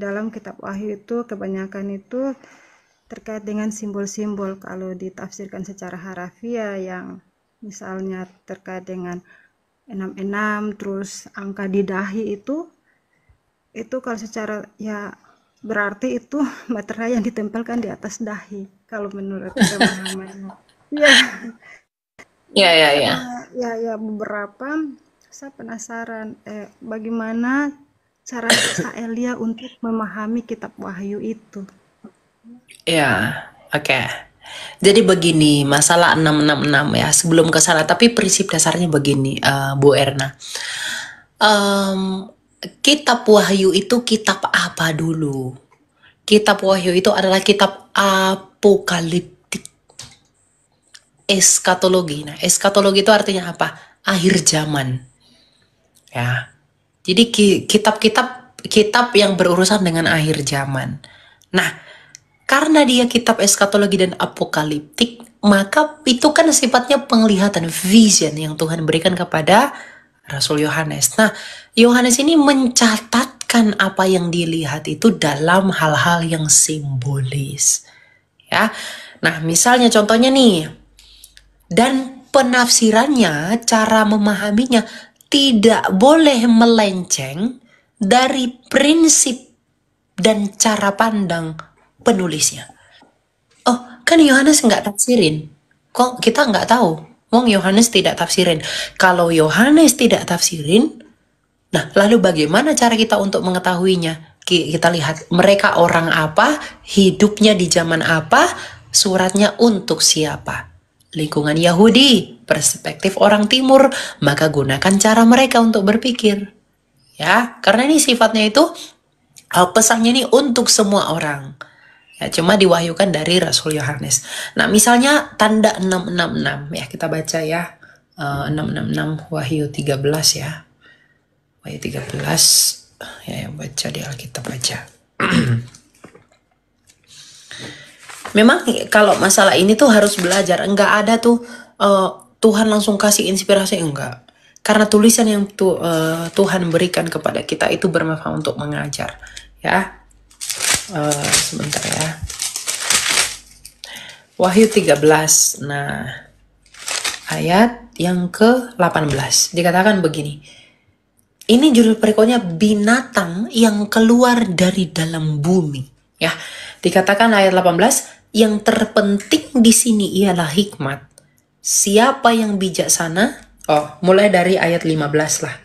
dalam kitab Wahyu itu kebanyakan itu terkait dengan simbol-simbol. Kalau ditafsirkan secara harafiah yang misalnya terkait dengan 66 terus angka di dahi itu kalau secara ya berarti itu materai yang ditempelkan di atas dahi kalau menurut pemahamannya. Ya, Ya, ya, ya. karena ya beberapa saya penasaran bagaimana cara Kak Elia untuk memahami kitab Wahyu itu. Ya, oke. Jadi begini, masalah 666 ya, sebelum ke sana, tapi prinsip dasarnya begini, Bu Erna. Em, Kitab Wahyu itu kitab apa dulu? Kitab Wahyu itu adalah kitab apokaliptik, eskatologi. Nah, eskatologi itu artinya apa? Akhir zaman. Ya. Jadi kitab yang berurusan dengan akhir zaman. Nah, karena dia kitab eskatologi dan apokaliptik, maka itu kan sifatnya penglihatan, vision yang Tuhan berikan kepada Rasul Yohanes. Nah, Yohanes ini mencatatkan apa yang dilihat itu dalam hal-hal yang simbolis. Ya. Nah, misalnya contohnya nih, dan penafsirannya, cara memahaminya tidak boleh melenceng dari prinsip dan cara pandang penulisnya. Oh, kan Yohanes nggak tafsirin. Kok kita nggak tahu? Wong Yohanes tidak tafsirin. Kalau Yohanes tidak tafsirin, nah lalu bagaimana cara kita untuk mengetahuinya? Kita lihat mereka orang apa, hidupnya di zaman apa, suratnya untuk siapa. Lingkungan Yahudi, perspektif orang timur, maka gunakan cara mereka untuk berpikir. Ya, karena ini sifatnya itu pesannya ini untuk semua orang. Ya, cuma diwahyukan dari Rasul Yohanes. Nah, misalnya tanda 666 ya, kita baca ya. 666 Wahyu 13 ya. Wahyu 13 ya, yang baca di Alkitab aja. Memang kalau masalah ini tuh harus belajar. Enggak ada tuh Tuhan langsung kasih inspirasi, enggak. Karena tulisan yang Tuhan berikan kepada kita itu bermanfaat untuk mengajar. Ya, sebentar ya. Wahyu 13. Nah, ayat yang ke-18 dikatakan begini. Ini judul perikopnya binatang yang keluar dari dalam bumi. Ya, dikatakan ayat 18, yang terpenting di sini ialah hikmat. Siapa yang bijaksana? Oh, mulai dari ayat 15 lah.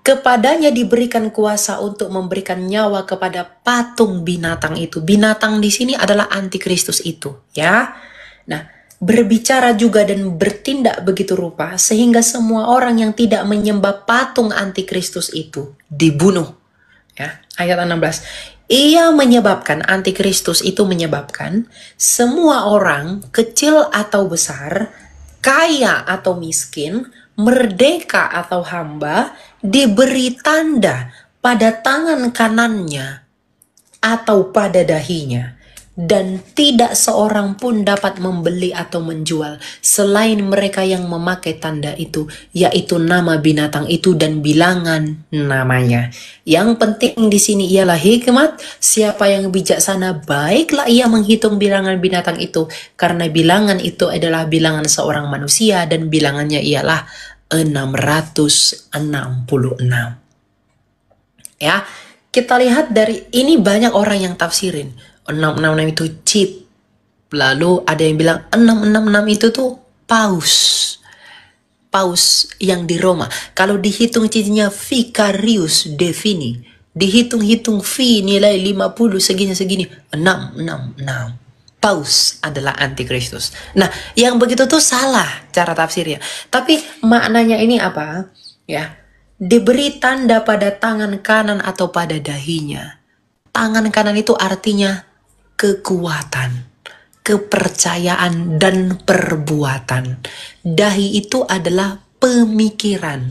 Kepadanya diberikan kuasa untuk memberikan nyawa kepada patung binatang itu. Binatang di sini adalah antikristus itu, ya. Nah, berbicara juga dan bertindak begitu rupa sehingga semua orang yang tidak menyembah patung antikristus itu dibunuh. Ya, ayat 16. Ia menyebabkan, antikristus itu menyebabkan semua orang, kecil atau besar, kaya atau miskin, merdeka atau hamba, diberi tanda pada tangan kanannya atau pada dahinya, dan tidak seorang pun dapat membeli atau menjual selain mereka yang memakai tanda itu, yaitu nama binatang itu dan bilangan namanya. Yang penting di sini ialah hikmat. Siapa yang bijaksana, baiklah ia menghitung bilangan binatang itu, karena bilangan itu adalah bilangan seorang manusia dan bilangannya ialah 666. Ya, kita lihat dari ini banyak orang yang tafsirin 666 itu cheap. Lalu ada yang bilang 666 itu tuh paus. Paus yang di Roma. Kalau dihitung cincinnya Vicarius Devini, dihitung-hitung fee nilai 50 segini-segini, 666. Paus adalah antikristus. Nah, yang begitu tuh salah cara tafsirnya. Tapi maknanya ini apa? Ya, diberi tanda pada tangan kanan atau pada dahinya. Tangan kanan itu artinya kekuatan, kepercayaan, dan perbuatan. Dahi itu adalah pemikiran.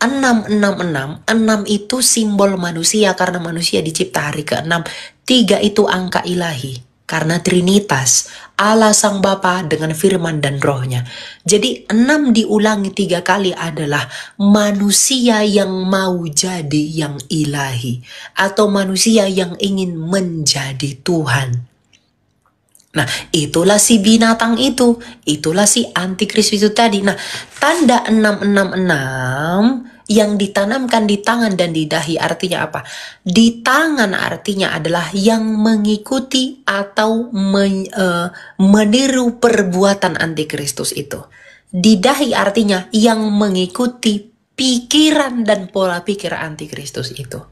666, 6 itu simbol manusia karena manusia dicipta hari ke-6. 3 itu angka ilahi. Karena Trinitas, Allah Sang Bapa dengan firman dan rohnya. Jadi 6 diulangi 3 kali adalah manusia yang mau jadi yang ilahi. Atau manusia yang ingin menjadi Tuhan. Nah, itulah si binatang itu. Itulah si antikris itu tadi. Nah, tanda 666 yang ditanamkan di tangan dan di dahi artinya apa? Di tangan artinya adalah yang mengikuti atau meniru perbuatan antikristus itu. Di dahi artinya yang mengikuti pikiran dan pola pikir antikristus itu.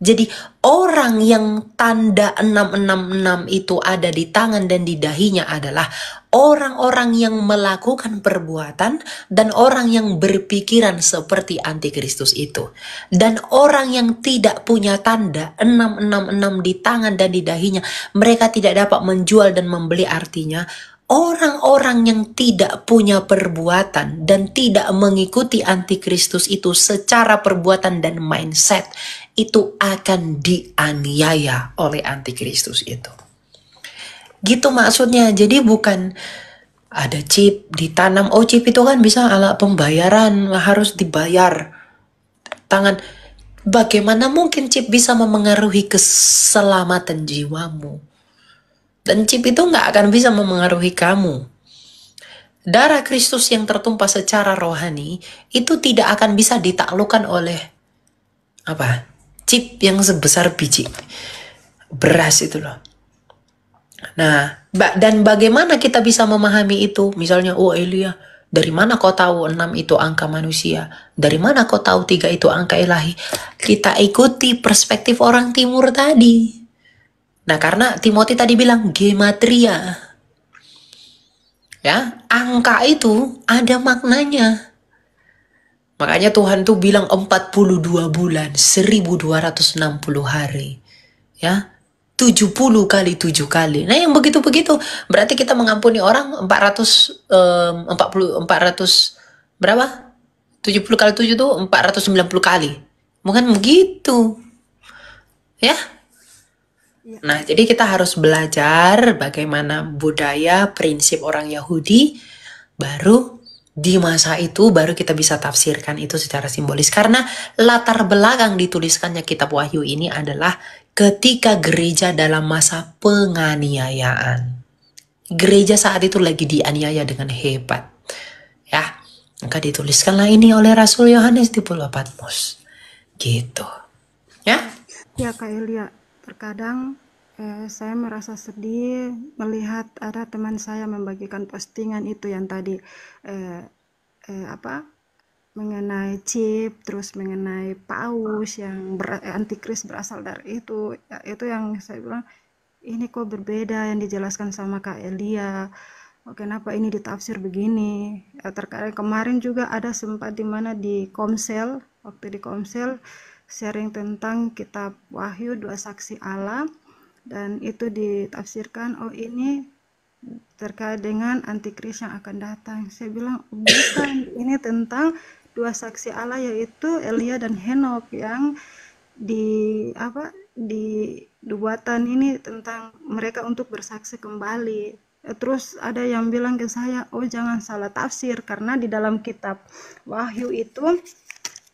Jadi orang yang tanda 666 itu ada di tangan dan di dahinya adalah orang-orang yang melakukan perbuatan dan orang yang berpikiran seperti antikristus itu. Dan orang yang tidak punya tanda 666 di tangan dan di dahinya, mereka tidak dapat menjual dan membeli, artinya orang-orang yang tidak punya perbuatan dan tidak mengikuti antikristus itu secara perbuatan dan mindset, itu akan dianiaya oleh antikristus itu. Gitu maksudnya. Jadi bukan ada chip ditanam. Oh, chip itu kan bisa alat pembayaran, harus dibayar tangan. Bagaimana mungkin chip bisa memengaruhi keselamatan jiwamu? Dan chip itu nggak akan bisa memengaruhi kamu. Darah Kristus yang tertumpah secara rohani itu tidak akan bisa ditaklukkan oleh apa? Chip yang sebesar biji beras itu loh. Nah, dan bagaimana kita bisa memahami itu? Misalnya, oh Elia, dari mana kau tahu 6 itu angka manusia? Dari mana kau tahu 3 itu angka ilahi? Kita ikuti perspektif orang timur tadi. Nah, karena Timothy tadi bilang gematria. Ya, angka itu ada maknanya. Makanya Tuhan tuh bilang 42 bulan, 1260 hari. Ya, 70 kali 7 kali. Nah, yang begitu-begitu berarti kita mengampuni orang 400 berapa? 70 kali 7 tuh 490 kali. Bukan begitu. Ya. Nah, jadi kita harus belajar bagaimana budaya, prinsip orang Yahudi, baru di masa itu baru kita bisa tafsirkan itu secara simbolis. Karena latar belakang dituliskannya kitab Wahyu ini adalah ketika gereja dalam masa penganiayaan. Gereja saat itu lagi dianiaya dengan hebat. Ya, maka dituliskanlah ini oleh Rasul Yohanes di Pulau Patmos. Gitu. Ya? Ya Kak Elia, terkadang saya merasa sedih melihat ada teman saya membagikan postingan itu yang tadi mengenai chip, terus mengenai paus yang antikris berasal dari itu. Ya, itu yang saya bilang, ini kok berbeda yang dijelaskan sama Kak Elia. Oh, kenapa ini ditafsir begini? Ya, terkadang kemarin juga ada sempat di mana di Komsel, waktu di Komsel sharing tentang kitab Wahyu, 2 saksi Allah, dan itu ditafsirkan, oh ini terkait dengan antikris yang akan datang. Saya bilang bukan, ini tentang 2 saksi Allah, yaitu Elia dan Henok yang dibuatan ini tentang mereka untuk bersaksi kembali. Terus ada yang bilang ke saya, oh jangan salah tafsir, karena di dalam kitab Wahyu itu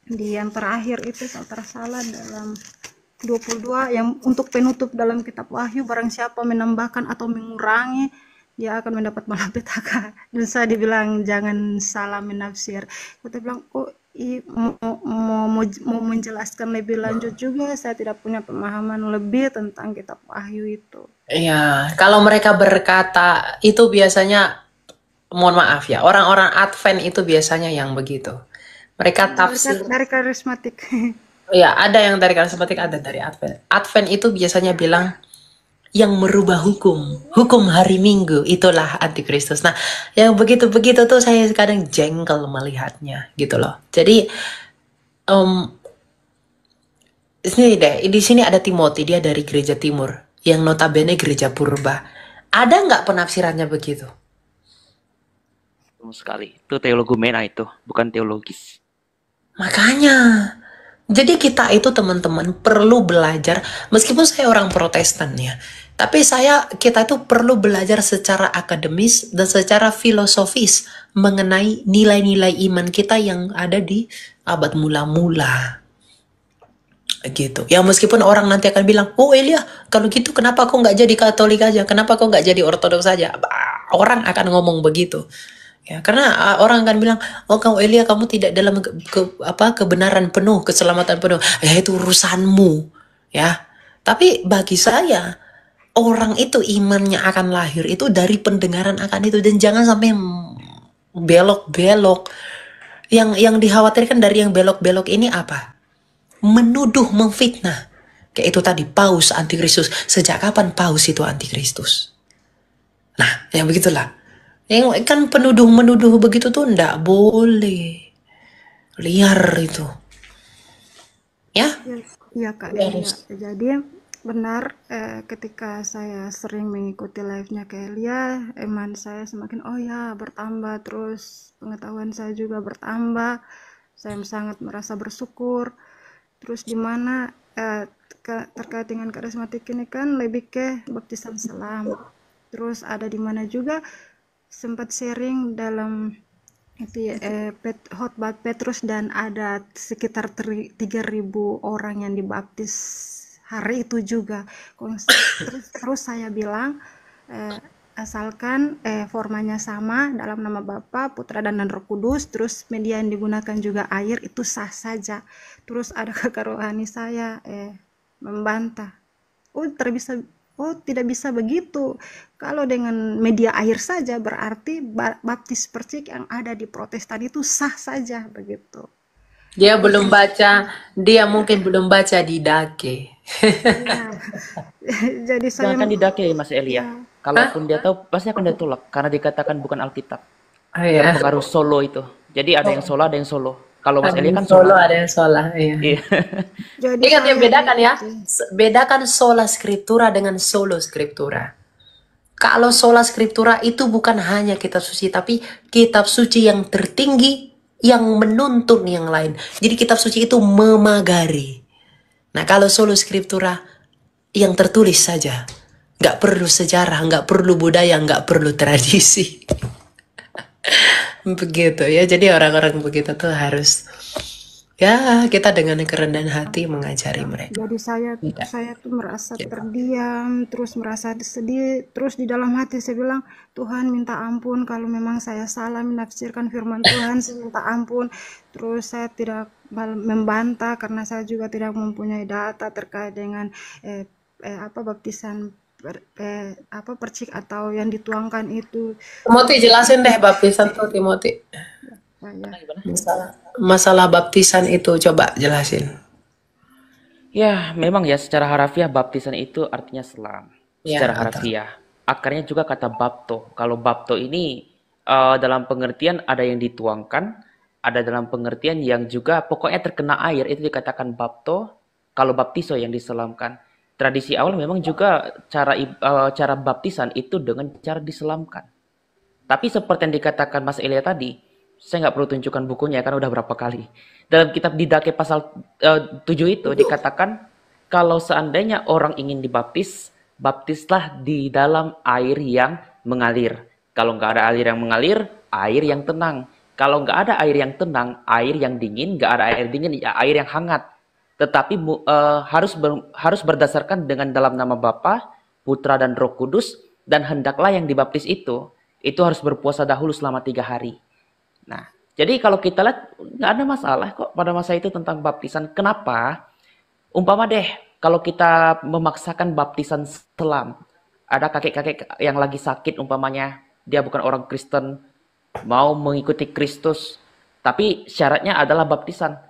di yang terakhir itu kalau tersalah dalam 22 yang untuk penutup dalam kitab Wahyu, barang siapa menambahkan atau mengurangi dia akan mendapat malapetaka. Dan saya dibilang jangan salah menafsir. Kita bilang oh mau menjelaskan lebih lanjut juga, saya tidak punya pemahaman lebih tentang kitab Wahyu itu. Iya, kalau mereka berkata itu biasanya, mohon maaf ya, orang-orang Advent itu biasanya yang begitu. Mereka tafsir. Dari karismatik. Ya, ada yang dari karismatik, ada dari Advent. Advent itu biasanya bilang yang merubah hukum hari Minggu, itulah antikristus. Nah, yang begitu-begitu tuh saya kadang jengkel melihatnya gitu loh. Jadi di sini ada Timothy, dia dari gereja timur yang notabene gereja purba. Ada nggak penafsirannya begitu? Sekali. Itu teologumena itu, bukan teologis. Makanya, jadi kita itu teman-teman perlu belajar, meskipun saya orang Protestan ya, Tapi kita itu perlu belajar secara akademis dan secara filosofis mengenai nilai-nilai iman kita yang ada di abad mula-mula. Gitu. Ya meskipun orang nanti akan bilang, oh Elia, kalau gitu kenapa kau nggak jadi Katolik aja? Kenapa kau nggak jadi Ortodoks saja? Orang akan ngomong begitu. Ya, karena orang akan bilang, oh kamu Elia, kamu tidak dalam kebenaran penuh, keselamatan penuh. Ya itu urusanmu. Ya. Tapi bagi saya, orang itu imannya akan lahir itu dari pendengaran akan itu, dan jangan sampai belok-belok. Yang dikhawatirkan dari yang belok-belok ini apa? Menuduh, memfitnah. Kayak itu tadi, paus antikristus. Sejak kapan paus itu antikristus? Nah, yang begitulah. Yang kan penuduh-menuduh begitu tuh ndak boleh. Liar itu. Ya? Iya Kak Harus. Delia. Jadi benar ketika saya sering mengikuti live-nya Kak Elia, iman saya semakin bertambah, terus pengetahuan saya juga bertambah. Saya sangat merasa bersyukur. Terus di mana terkait dengan karismatik ini kan lebih ke baptisan selam. Terus ada di mana juga sempat sharing dalam itu khotbah Petrus, dan ada sekitar 3.000 orang yang dibaptis hari itu juga. Terus saya bilang asalkan formanya sama dalam nama Bapa, Putra dan Roh Kudus, terus media yang digunakan juga air, itu sah saja. Terus ada kakak rohani saya membantah, tidak bisa begitu. Kalau dengan media air saja berarti baptis percik yang ada di Protestan itu sah saja begitu. Dia mungkin belum baca di Dake. Ya. Jadi saya Jangan didake Mas Elia. Ya. Kalaupun dia tahu pasti akan dia tolak karena dikatakan bukan Alkitab. Iya. Pengaruh solo itu. Jadi ada yang solo, ada yang solo. Kalau Mas Ada Elia yang kan solo, ada yang sola. Iya. Iya. Jadi Ingat yang saya bedakan ya. Bedakan sola scriptura dengan solo scriptura. Kalau sola scriptura itu bukan hanya kitab suci, tapi kitab suci yang tertinggi yang menuntun yang lain. Jadi kitab suci itu memagari. Nah kalau solo scriptura yang tertulis saja, nggak perlu sejarah, nggak perlu budaya, nggak perlu tradisi. Begitu ya. Jadi orang-orang begitu tuh harus, ya kita dengan kerendahan hati mengajari mereka. Jadi saya tuh merasa terdiam, terus merasa sedih, terus di dalam hati saya bilang, Tuhan minta ampun kalau memang saya salah menafsirkan firman Tuhan, saya minta ampun. Terus saya tidak membantah karena saya juga tidak mempunyai data terkait dengan baptisan percik atau yang dituangkan itu. Timothy jelasin deh baptisan tuh, Timothy. Masalah baptisan itu coba jelasin. Ya, memang ya secara harafiah baptisan itu artinya selam. Ya, Secara harafiah. Akarnya juga kata bapto. Kalau bapto ini dalam pengertian ada yang dituangkan, ada dalam pengertian yang juga pokoknya terkena air, itu dikatakan bapto. Kalau baptiso yang diselamkan. Tradisi awal memang juga cara baptisan itu dengan cara diselamkan. Tapi seperti yang dikatakan Mas Elia tadi, saya nggak perlu tunjukkan bukunya karena udah berapa kali. Dalam kitab Didake pasal 7 itu dikatakan kalau seandainya orang ingin dibaptis, baptislah di dalam air yang mengalir. Kalau nggak ada air yang mengalir, air yang tenang. Kalau nggak ada air yang tenang, air yang dingin, nggak ada air dingin, ya air yang hangat. Tetapi harus berdasarkan dengan dalam nama Bapa, Putra dan Roh Kudus, dan hendaklah yang dibaptis itu harus berpuasa dahulu selama 3 hari. Nah, jadi kalau kita lihat nggak ada masalah kok pada masa itu tentang baptisan. Kenapa? Umpama deh, kalau kita memaksakan baptisan selam, ada kakek-kakek yang lagi sakit umpamanya, dia bukan orang Kristen, mau mengikuti Kristus, tapi syaratnya adalah baptisan.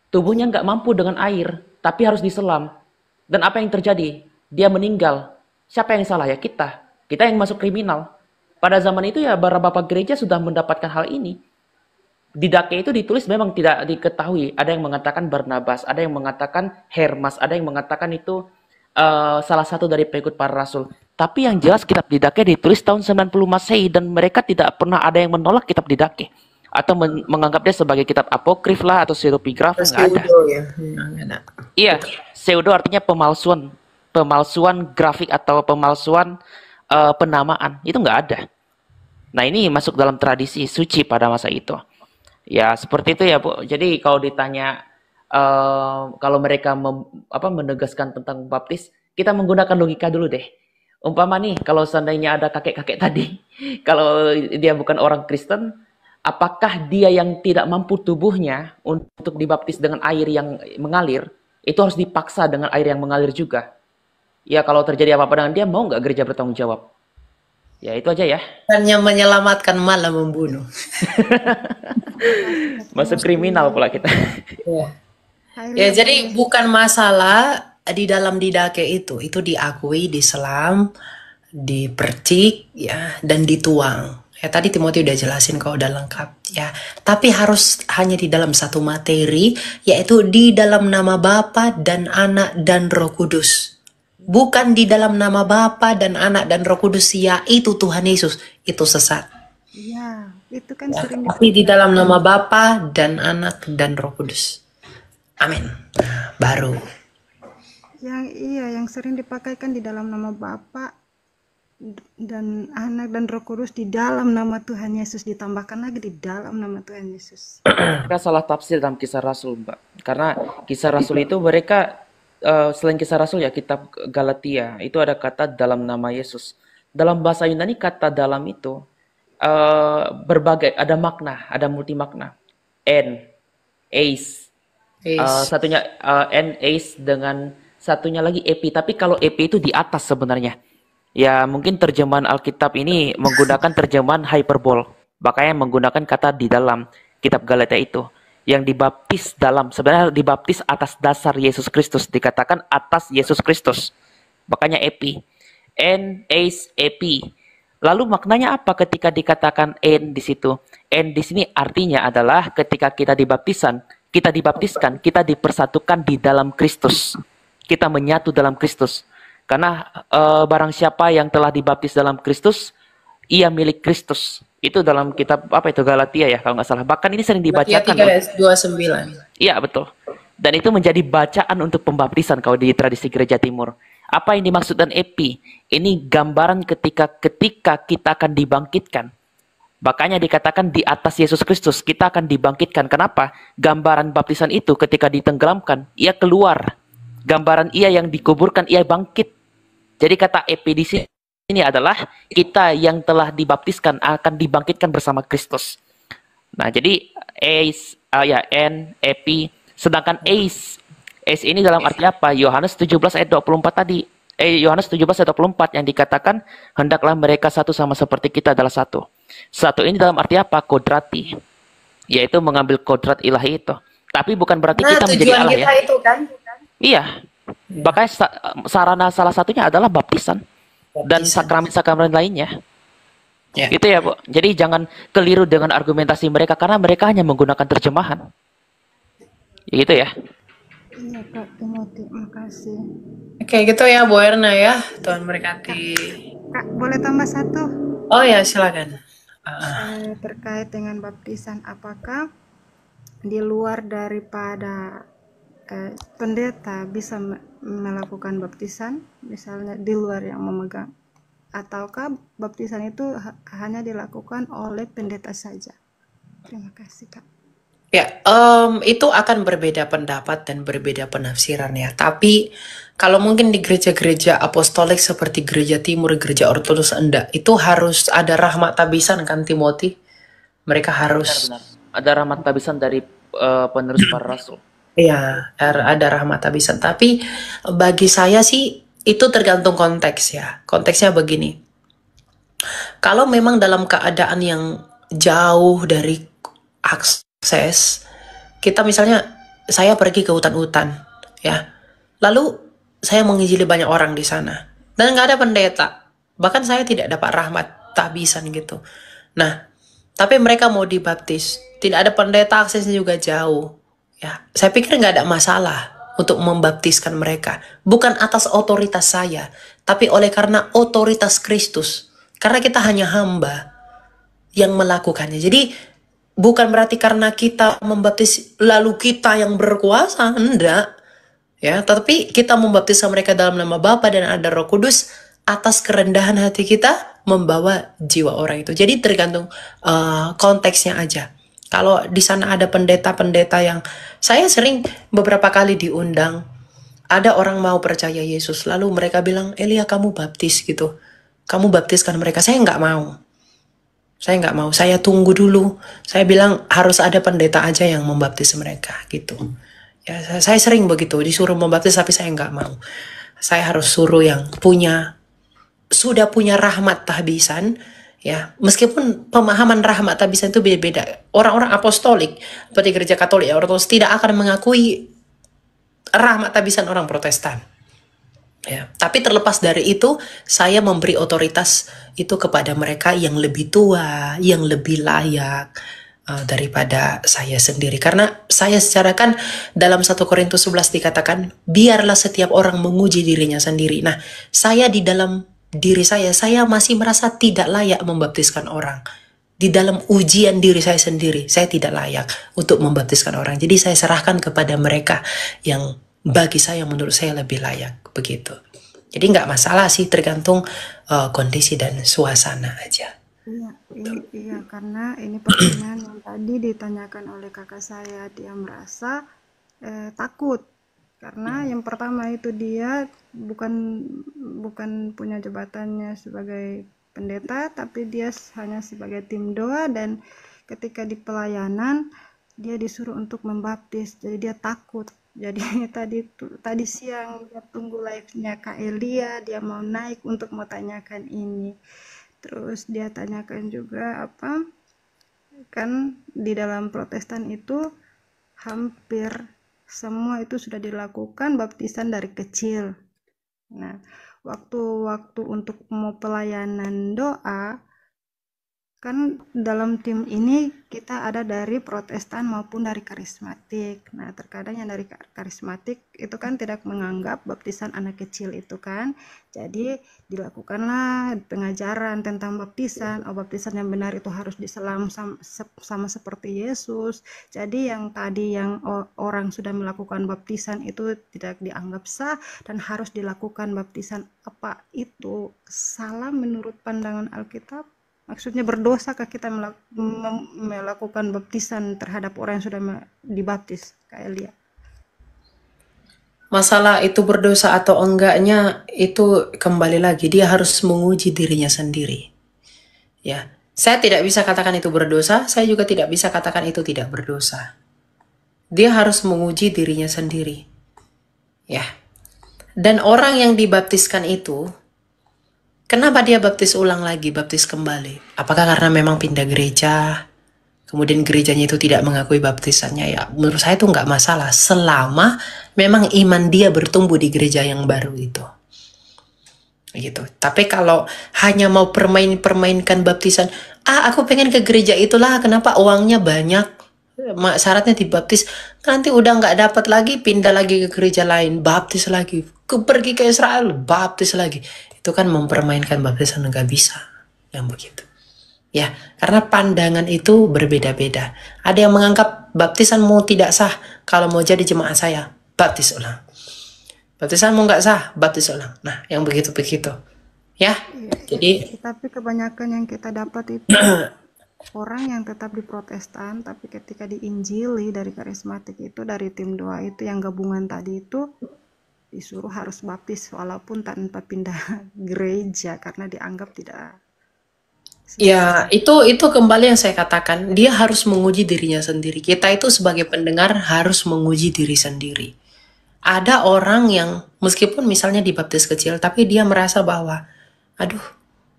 Tubuhnya nggak mampu dengan air, tapi harus diselam. Dan apa yang terjadi? Dia meninggal. Siapa yang salah ya? Kita. Kita yang masuk kriminal. Pada zaman itu ya para bapak gereja sudah mendapatkan hal ini. Di Dake itu ditulis memang tidak diketahui. Ada yang mengatakan Barnabas, ada yang mengatakan Hermas, ada yang mengatakan itu salah satu dari pengikut para rasul. Tapi yang jelas kitab Didake ditulis tahun 90 Masehi dan mereka tidak pernah ada yang menolak kitab Didake atau menganggapnya sebagai kitab apokrif lah atau pseudepigraf, nggak ada. Pseudo ya. Iya, pseudo artinya pemalsuan pemalsuan grafik atau pemalsuan penamaan. Itu nggak ada. Nah, ini masuk dalam tradisi suci pada masa itu. Ya, seperti itu ya, Bu. Jadi kalau ditanya kalau mereka menegaskan tentang baptis, kita menggunakan logika dulu deh. Umpama nih, kalau seandainya ada kakek-kakek tadi, kalau dia bukan orang Kristen, apakah dia yang tidak mampu tubuhnya untuk dibaptis dengan air yang mengalir, itu harus dipaksa dengan air yang mengalir juga? Ya, kalau terjadi apa-apa dengan dia, mau nggak gereja bertanggung jawab? Ya, itu aja ya. Hanya menyelamatkan malah membunuh. Masuk kriminal pula kita. Ya. Akhirnya Ya, jadi bukan masalah di dalam didake itu diakui, diselam, dipercik, ya, dan dituang. Ya, tadi Timothy udah jelasin kok, udah lengkap, ya. Tapi harus hanya di dalam satu materi, yaitu di dalam nama Bapa dan Anak dan Roh Kudus. Bukan di dalam nama Bapa dan Anak dan Roh Kudus, yaitu Tuhan Yesus. Itu sesat. Iya, itu kan Ya, sering tapi di dalam nama Bapa dan Anak dan Roh Kudus. Amin. Nah, baru. yang sering dipakaikan di dalam nama Bapa dan Anak dan Roh Kudus, di dalam nama Tuhan Yesus, ditambahkan lagi di dalam nama Tuhan Yesus. Mereka salah tafsir dalam Kisah Rasul, Mbak. Karena Kisah Rasul itu mereka selain Kisah Rasul ya, kitab Galatia itu ada kata dalam nama Yesus. Dalam bahasa Yunani kata dalam itu berbagai, ada makna, ada multi makna. En, eis, satunya en, eis, dengan satunya lagi epi. Tapi kalau epi itu di atas sebenarnya. Ya mungkin terjemahan Alkitab ini menggunakan terjemahan hyperbol. Makanya menggunakan kata di dalam kitab Galatia itu. Yang dibaptis dalam, sebenarnya dibaptis atas dasar Yesus Kristus. Dikatakan atas Yesus Kristus. Makanya epi. En, eis, epi. Lalu maknanya apa ketika dikatakan en di situ? En di sini artinya adalah ketika kita dibaptiskan, kita dipersatukan di dalam Kristus. Kita menyatu dalam Kristus. Karena barang siapa yang telah dibaptis dalam Kristus, ia milik Kristus. Itu dalam kitab apa itu, Galatia ya kalau nggak salah. Bahkan ini sering dibacakan. Galatia 3:29. Iya betul. Dan itu menjadi bacaan untuk pembaptisan kalau di tradisi Gereja Timur. Apa yang dimaksud dan epi? Ini gambaran ketika kita akan dibangkitkan. Makanya dikatakan di atas Yesus Kristus kita akan dibangkitkan. Kenapa? Gambaran baptisan itu ketika ditenggelamkan, ia keluar. Gambaran ia yang dikuburkan, ia bangkit. Jadi kata epi di sini adalah kita yang telah dibaptiskan akan dibangkitkan bersama Kristus. Nah, jadi eis, en, epi, sedangkan eis ini dalam arti apa? Yohanes 17 ayat 24 tadi. Yohanes 17 ayat 24 yang dikatakan hendaklah mereka satu sama seperti kita adalah satu. Satu ini dalam arti apa? Kodrati. Yaitu mengambil kodrat ilahi itu. Tapi bukan berarti kita menjadi Allah ya. Itu kan? Iya. Makanya sarana salah satunya adalah baptisan. Dan sakramen-sakramen lainnya. Ya. Itu ya, Bu. Jadi jangan keliru dengan argumentasi mereka karena mereka hanya menggunakan terjemahan. Gitu ya. Iya Kak Timothy, makasih. Oke, gitu ya Bu Erna ya. Tuhan memberkati. Kak, boleh tambah satu? Oh ya, silakan. Terkait dengan baptisan, apakah di luar daripada pendeta bisa melakukan baptisan, misalnya di luar yang memegang, ataukah baptisan itu hanya dilakukan oleh pendeta saja? Terima kasih Kak. Ya, itu akan berbeda pendapat dan berbeda penafsiran ya. Tapi kalau mungkin di gereja-gereja apostolik seperti gereja timur, gereja ortodoks enggak, itu harus ada rahmat tabisan kan Timothy? Mereka harus Benar. Ada rahmat tabisan dari penerus para rasul. Iya, ada rahmat tabisan. Tapi bagi saya sih itu tergantung konteks ya. Konteksnya begini. Kalau memang dalam keadaan yang jauh dari akses, kita misalnya saya pergi ke hutan-hutan ya, lalu saya menginjili banyak orang di sana dan nggak ada pendeta, bahkan saya tidak dapat rahmat tabisan gitu. Nah, tapi mereka mau dibaptis, tidak ada pendeta, aksesnya juga jauh ya, saya pikir nggak ada masalah untuk membaptiskan mereka, bukan atas otoritas saya, tapi oleh karena otoritas Kristus, karena kita hanya hamba yang melakukannya. Jadi bukan berarti karena kita membaptis lalu kita yang berkuasa, enggak. Ya, tetapi kita membaptiskan mereka dalam nama Bapa dan Anak dan Roh Kudus atas kerendahan hati kita membawa jiwa orang itu. Jadi tergantung konteksnya aja. Kalau di sana ada pendeta-pendeta yang saya sering beberapa kali diundang, ada orang mau percaya Yesus, lalu mereka bilang, Elia kamu baptis gitu, kamu baptiskan mereka. Saya nggak mau. Saya tunggu dulu. Saya bilang harus ada pendeta aja yang membaptis mereka gitu. Ya, saya sering begitu, disuruh membaptis tapi saya nggak mau. Saya harus suruh yang sudah punya rahmat tahbisan, ya. Meskipun pemahaman rahmat tahbisan itu beda-beda. Orang-orang apostolik seperti gereja Katolik, Ortodoks tidak akan mengakui rahmat tahbisan orang Protestan. Ya, tapi terlepas dari itu, saya memberi otoritas itu kepada mereka yang lebih tua, yang lebih layak daripada saya sendiri. Karena saya secara kan dalam 1 Korintus 11 dikatakan, biarlah setiap orang menguji dirinya sendiri. Nah, saya di dalam diri saya masih merasa tidak layak membaptiskan orang. Di dalam ujian diri saya sendiri, saya tidak layak untuk membaptiskan orang. Jadi saya serahkan kepada mereka yang bagi saya, menurut saya lebih layak, begitu. Jadi nggak masalah sih, tergantung kondisi dan suasana aja. Iya, karena ini pertanyaan yang tadi ditanyakan oleh kakak saya, dia merasa takut karena yang pertama itu dia bukan punya jabatannya sebagai pendeta, tapi dia hanya sebagai tim doa, dan ketika di pelayanan dia disuruh untuk membaptis, jadi dia takut. Jadi tadi siang dia tunggu live-nya Kak Elia, dia mau naik untuk mau tanyakan ini. Terus dia tanyakan juga kan di dalam Protestan itu hampir semua itu sudah dilakukan baptisan dari kecil. Nah, waktu untuk mau pelayanan doa, kan dalam tim ini kita ada dari Protestan maupun dari karismatik. Nah, terkadang yang dari karismatik itu kan tidak menganggap baptisan anak kecil itu kan. Jadi dilakukanlah pengajaran tentang baptisan. Baptisan yang benar itu harus diselam sama seperti Yesus. Jadi yang tadi yang orang sudah melakukan baptisan itu tidak dianggap sah dan harus dilakukan baptisan. Apa itu salah menurut pandangan Alkitab? Maksudnya berdosakah kita melakukan baptisan terhadap orang yang sudah dibaptis, Kak Elia? Masalah itu berdosa atau enggaknya itu kembali lagi, dia harus menguji dirinya sendiri. Ya, saya tidak bisa katakan itu berdosa, saya juga tidak bisa katakan itu tidak berdosa. Dia harus menguji dirinya sendiri. Ya. Dan orang yang dibaptiskan itu, kenapa dia baptis ulang lagi, baptis kembali? Apakah karena memang pindah gereja, kemudian gerejanya itu tidak mengakui baptisannya? Ya, menurut saya itu nggak masalah, selama memang iman dia bertumbuh di gereja yang baru itu. Gitu. Tapi kalau hanya mau permainkan baptisan, aku pengen ke gereja itulah, kenapa uangnya banyak, syaratnya dibaptis, nanti udah nggak dapat lagi, pindah lagi ke gereja lain, baptis lagi, pergi ke Israel, baptis lagi. Itu kan mempermainkan baptisan, nggak bisa yang begitu. Ya, karena pandangan itu berbeda-beda. Ada yang menganggap baptisanmu tidak sah kalau mau jadi jemaat saya, baptis ulang. Baptisanmu nggak sah, baptis ulang. Nah, yang begitu-begitu. Ya, jadi tapi kebanyakan yang kita dapat itu orang yang tetap di Protestan, tapi ketika diinjili dari karismatik itu, dari tim doa itu yang gabungan tadi itu, disuruh harus baptis walaupun tanpa pindah gereja karena dianggap tidak. Ya, itu kembali yang saya katakan, dia harus menguji dirinya sendiri. Kita itu sebagai pendengar harus menguji diri sendiri. Ada orang yang meskipun misalnya dibaptis kecil, tapi dia merasa bahwa, aduh,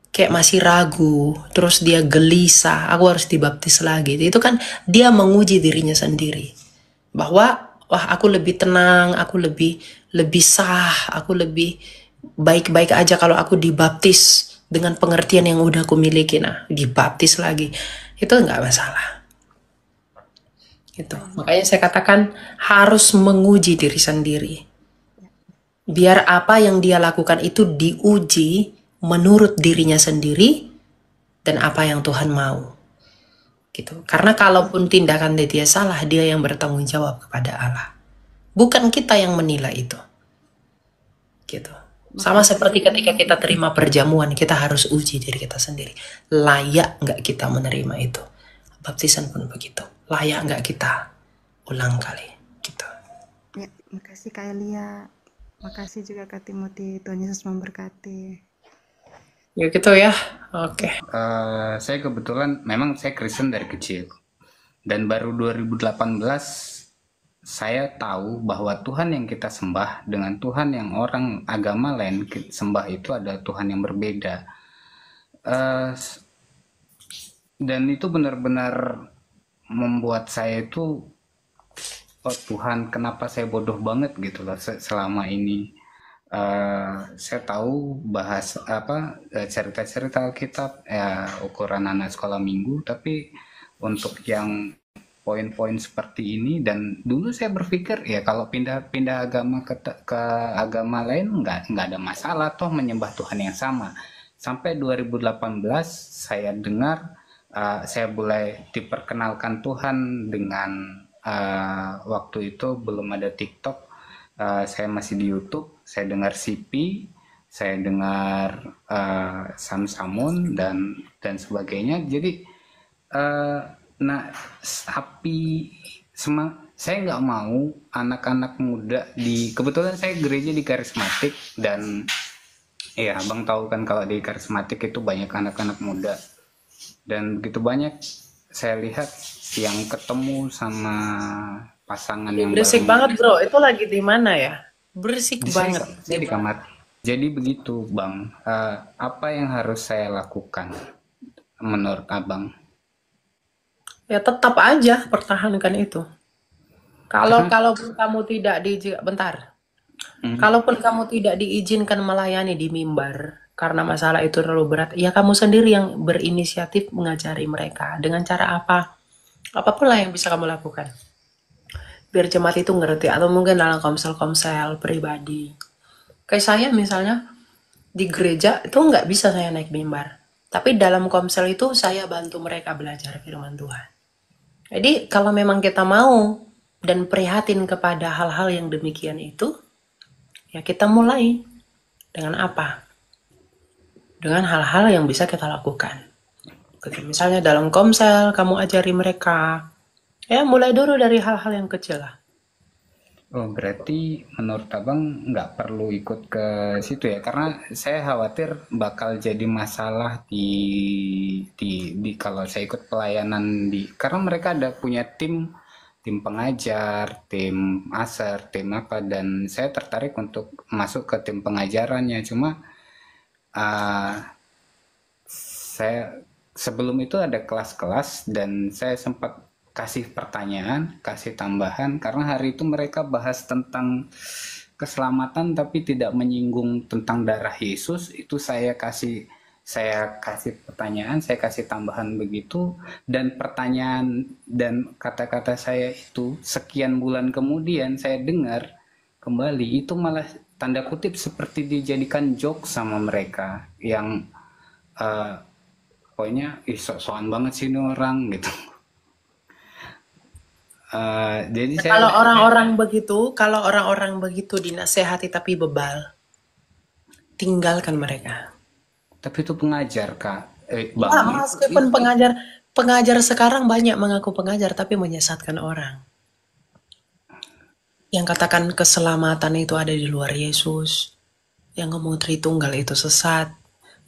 kayak masih ragu, terus dia gelisah, aku harus dibaptis lagi. Itu kan dia menguji dirinya sendiri. Bahwa, wah aku lebih tenang, aku lebih sah, aku lebih baik-baik aja kalau aku dibaptis dengan pengertian yang udah aku miliki. Nah, dibaptis lagi, itu nggak masalah. Gitu. Makanya saya katakan harus menguji diri sendiri. Biar apa yang dia lakukan itu diuji menurut dirinya sendiri dan apa yang Tuhan mau. Gitu. Karena kalaupun tindakan dia salah, dia yang bertanggung jawab kepada Allah. Bukan kita yang menilai itu. Gitu. Sama seperti ketika kita terima perjamuan, kita harus uji diri kita sendiri. Layak nggak kita menerima itu? Baptisan pun begitu. Layak nggak kita ulang kali? Gitu. Ya, makasih Kak Elia. Makasih juga Kak Timothy. Tuhan Yesus memberkati. Ya gitu ya. Oke. Saya kebetulan memang saya Kristen dari kecil. Dan baru 2018 saya tahu bahwa Tuhan yang kita sembah dengan Tuhan yang orang agama lain sembah itu adalah Tuhan yang berbeda. Dan itu benar-benar membuat saya itu, oh Tuhan, kenapa saya bodoh banget gitu loh selama ini. Saya tahu bahas cerita-cerita Alkitab, ukuran anak sekolah minggu, tapi untuk yang poin-poin seperti ini, dan dulu saya berpikir ya kalau pindah agama ke agama lain nggak ada masalah, toh menyembah Tuhan yang sama. Sampai 2018 saya dengar, saya mulai diperkenalkan Tuhan dengan waktu itu belum ada TikTok, saya masih di YouTube, saya dengar CP, saya dengar Sam Samun dan sebagainya. Jadi nah, saya nggak mau anak-anak muda kebetulan saya gereja di karismatik, dan ya abang tahu kan kalau di karismatik itu banyak anak-anak muda, dan begitu banyak saya lihat yang ketemu sama pasangan yang Berisik banget bro, itu lagi di mana ya? Berisik banget. Saya di kamar. Jadi begitu bang, apa yang harus saya lakukan menurut abang? Ya tetap aja pertahankan itu. Kalaupun kamu tidak kalaupun kamu tidak diizinkan melayani di mimbar karena masalah itu terlalu berat, ya kamu sendiri yang berinisiatif mengajari mereka dengan cara apa? Apapun lah yang bisa kamu lakukan. Biar jemaat itu ngerti, atau mungkin dalam komsel-komsel pribadi. Kayak saya misalnya di gereja itu nggak bisa saya naik mimbar, tapi dalam komsel itu saya bantu mereka belajar firman Tuhan. Jadi kalau memang kita mau dan prihatin kepada hal-hal yang demikian itu, ya kita mulai dengan apa? Dengan hal-hal yang bisa kita lakukan. Misalnya dalam komsel, kamu ajari mereka. Ya mulai dulu dari hal-hal yang kecil lah. Oh, berarti menurut abang nggak perlu ikut ke situ ya? Karena saya khawatir bakal jadi masalah di kalau saya ikut pelayanan karena mereka ada punya tim pengajar, tim aser, tim apa, dan saya tertarik untuk masuk ke tim pengajarannya. Cuma saya sebelum itu ada kelas-kelas, dan saya sempat kasih pertanyaan, kasih tambahan, karena hari itu mereka bahas tentang keselamatan tapi tidak menyinggung tentang darah Yesus. Itu saya kasih pertanyaan, saya kasih tambahan begitu, dan pertanyaan dan kata-kata saya itu sekian bulan kemudian saya dengar kembali, itu malah tanda kutip seperti dijadikan joke sama mereka, yang pokoknya sok-sokan banget sih ini orang gitu. Jadi kalau orang-orang begitu dinasehati tapi bebal, tinggalkan mereka. Tapi itu pengajar kak, Meskipun pengajar sekarang banyak mengaku pengajar tapi menyesatkan orang. Yang katakan keselamatan itu ada di luar Yesus, yang ngomong Tritunggal itu sesat,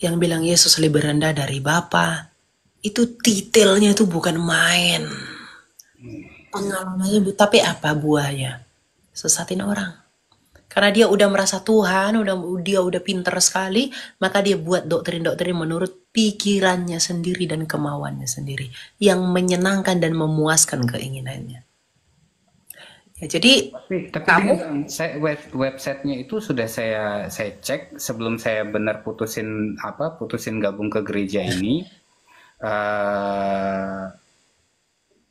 yang bilang Yesus lebih rendah dari Bapa, itu titelnya itu bukan main. Pengalamannya, tapi apa buahnya? Sesatin orang. Karena dia udah merasa Tuhan, dia udah pinter sekali, maka dia buat doktrin-doktrin menurut pikirannya sendiri dan kemauannya sendiri, yang menyenangkan dan memuaskan keinginannya. Ya, jadi kamu, websitenya itu sudah saya cek sebelum saya benar putusin gabung ke gereja ini.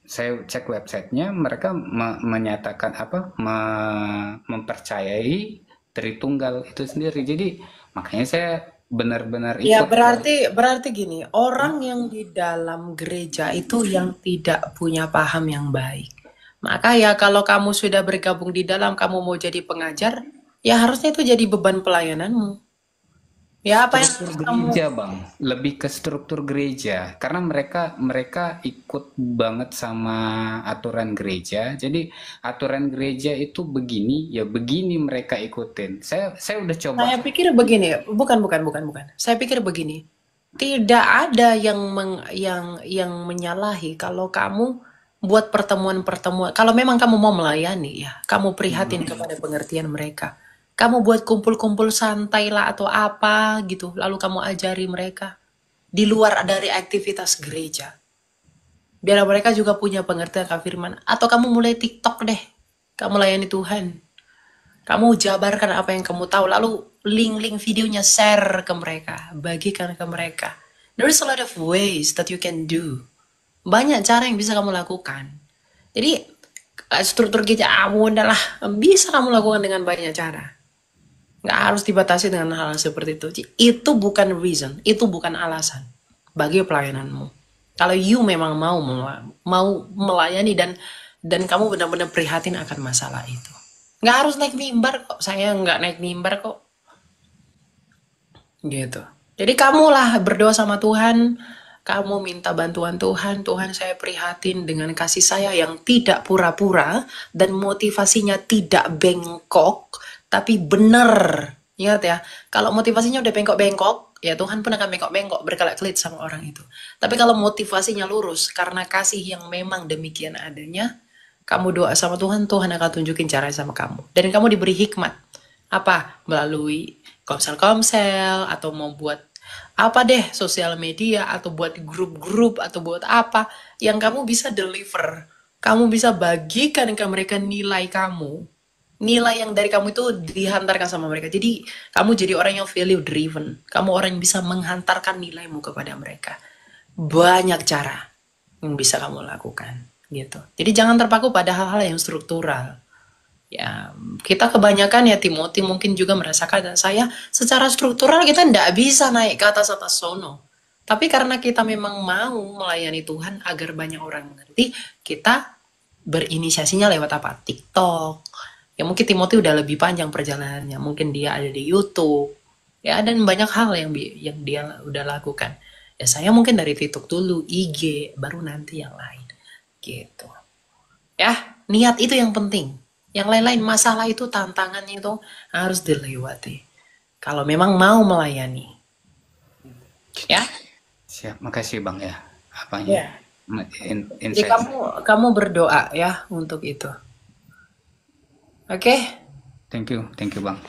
Saya cek websitenya, mereka menyatakan mempercayai Tritunggal itu sendiri. Jadi makanya saya benar-benar ikut. Ya berarti gini, orang yang di dalam gereja itu yang tidak punya paham yang baik. Maka ya kalau kamu sudah bergabung di dalam, kamu mau jadi pengajar, ya harusnya itu jadi beban pelayananmu. Ya apa yang Struktur harus kamu gereja, Bang. Lebih ke struktur gereja. Karena mereka mereka ikut banget sama aturan gereja. Jadi aturan gereja itu begini, ya begini mereka ikutin. Saya udah coba. Saya pikir begini, bukan. Saya pikir begini, tidak ada yang menyalahi kalau kamu buat pertemuan-pertemuan. Kalau memang kamu mau melayani ya, kamu prihatin kepada pengertian mereka. Kamu buat kumpul-kumpul santai lah atau apa gitu, lalu kamu ajari mereka di luar dari aktivitas gereja. Biar mereka juga punya pengertian akan firman. Atau kamu mulai TikTok deh, kamu layani Tuhan. Kamu jabarkan apa yang kamu tahu, lalu link-link videonya share ke mereka, bagikan ke mereka. There is a lot of ways that you can do. Banyak cara yang bisa kamu lakukan. Jadi struktur gereja adalah bisa kamu lakukan dengan banyak cara. Nggak harus dibatasi dengan hal seperti itu. Itu bukan reason, itu bukan alasan bagi pelayananmu. Kalau you memang mau melayani dan kamu benar-benar prihatin akan masalah itu. Nggak harus naik mimbar kok. Saya nggak naik mimbar kok. Gitu. Jadi kamulah berdoa sama Tuhan. Kamu minta bantuan Tuhan. Tuhan, saya prihatin dengan kasih saya yang tidak pura-pura. Dan motivasinya tidak bengkok. Tapi benar. Ingat ya. Kalau motivasinya udah bengkok-bengkok. Ya Tuhan pun akan bengkok-bengkok. Berkelit-kelit sama orang itu. Tapi kalau motivasinya lurus. Karena kasih yang memang demikian adanya. Kamu doa sama Tuhan, Tuhan akan tunjukin caranya sama kamu. Dan kamu diberi hikmat. Apa? Melalui komsel-komsel, atau mau buat apa deh, sosial media, atau buat grup-grup, atau buat apa, yang kamu bisa deliver. Kamu bisa bagikan ke mereka nilai kamu. Nilai yang dari kamu itu dihantarkan sama mereka. Jadi, kamu jadi orang yang value driven. Kamu orang yang bisa menghantarkan nilaimu kepada mereka. Banyak cara yang bisa kamu lakukan gitu. Jadi jangan terpaku pada hal-hal yang struktural. Ya, kita kebanyakan ya Timothy mungkin juga merasakan dan saya secara struktural kita tidak bisa naik ke atas sono. Tapi karena kita memang mau melayani Tuhan agar banyak orang mengerti, kita berinisiasinya lewat apa? TikTok. Ya mungkin Timothy udah lebih panjang perjalanannya. Mungkin dia ada di YouTube. Ya dan banyak hal yang dia udah lakukan. Ya saya mungkin dari TikTok dulu, IG, baru nanti yang lain. Gitu. Ya, niat itu yang penting. Yang lain-lain masalah itu tantangannya itu harus dilewati. Kalau memang mau melayani. Ya. Siap, makasih Bang ya. Ya. Apanya? Jadi Insight. kamu berdoa ya untuk itu. Oke? Thank you Bang.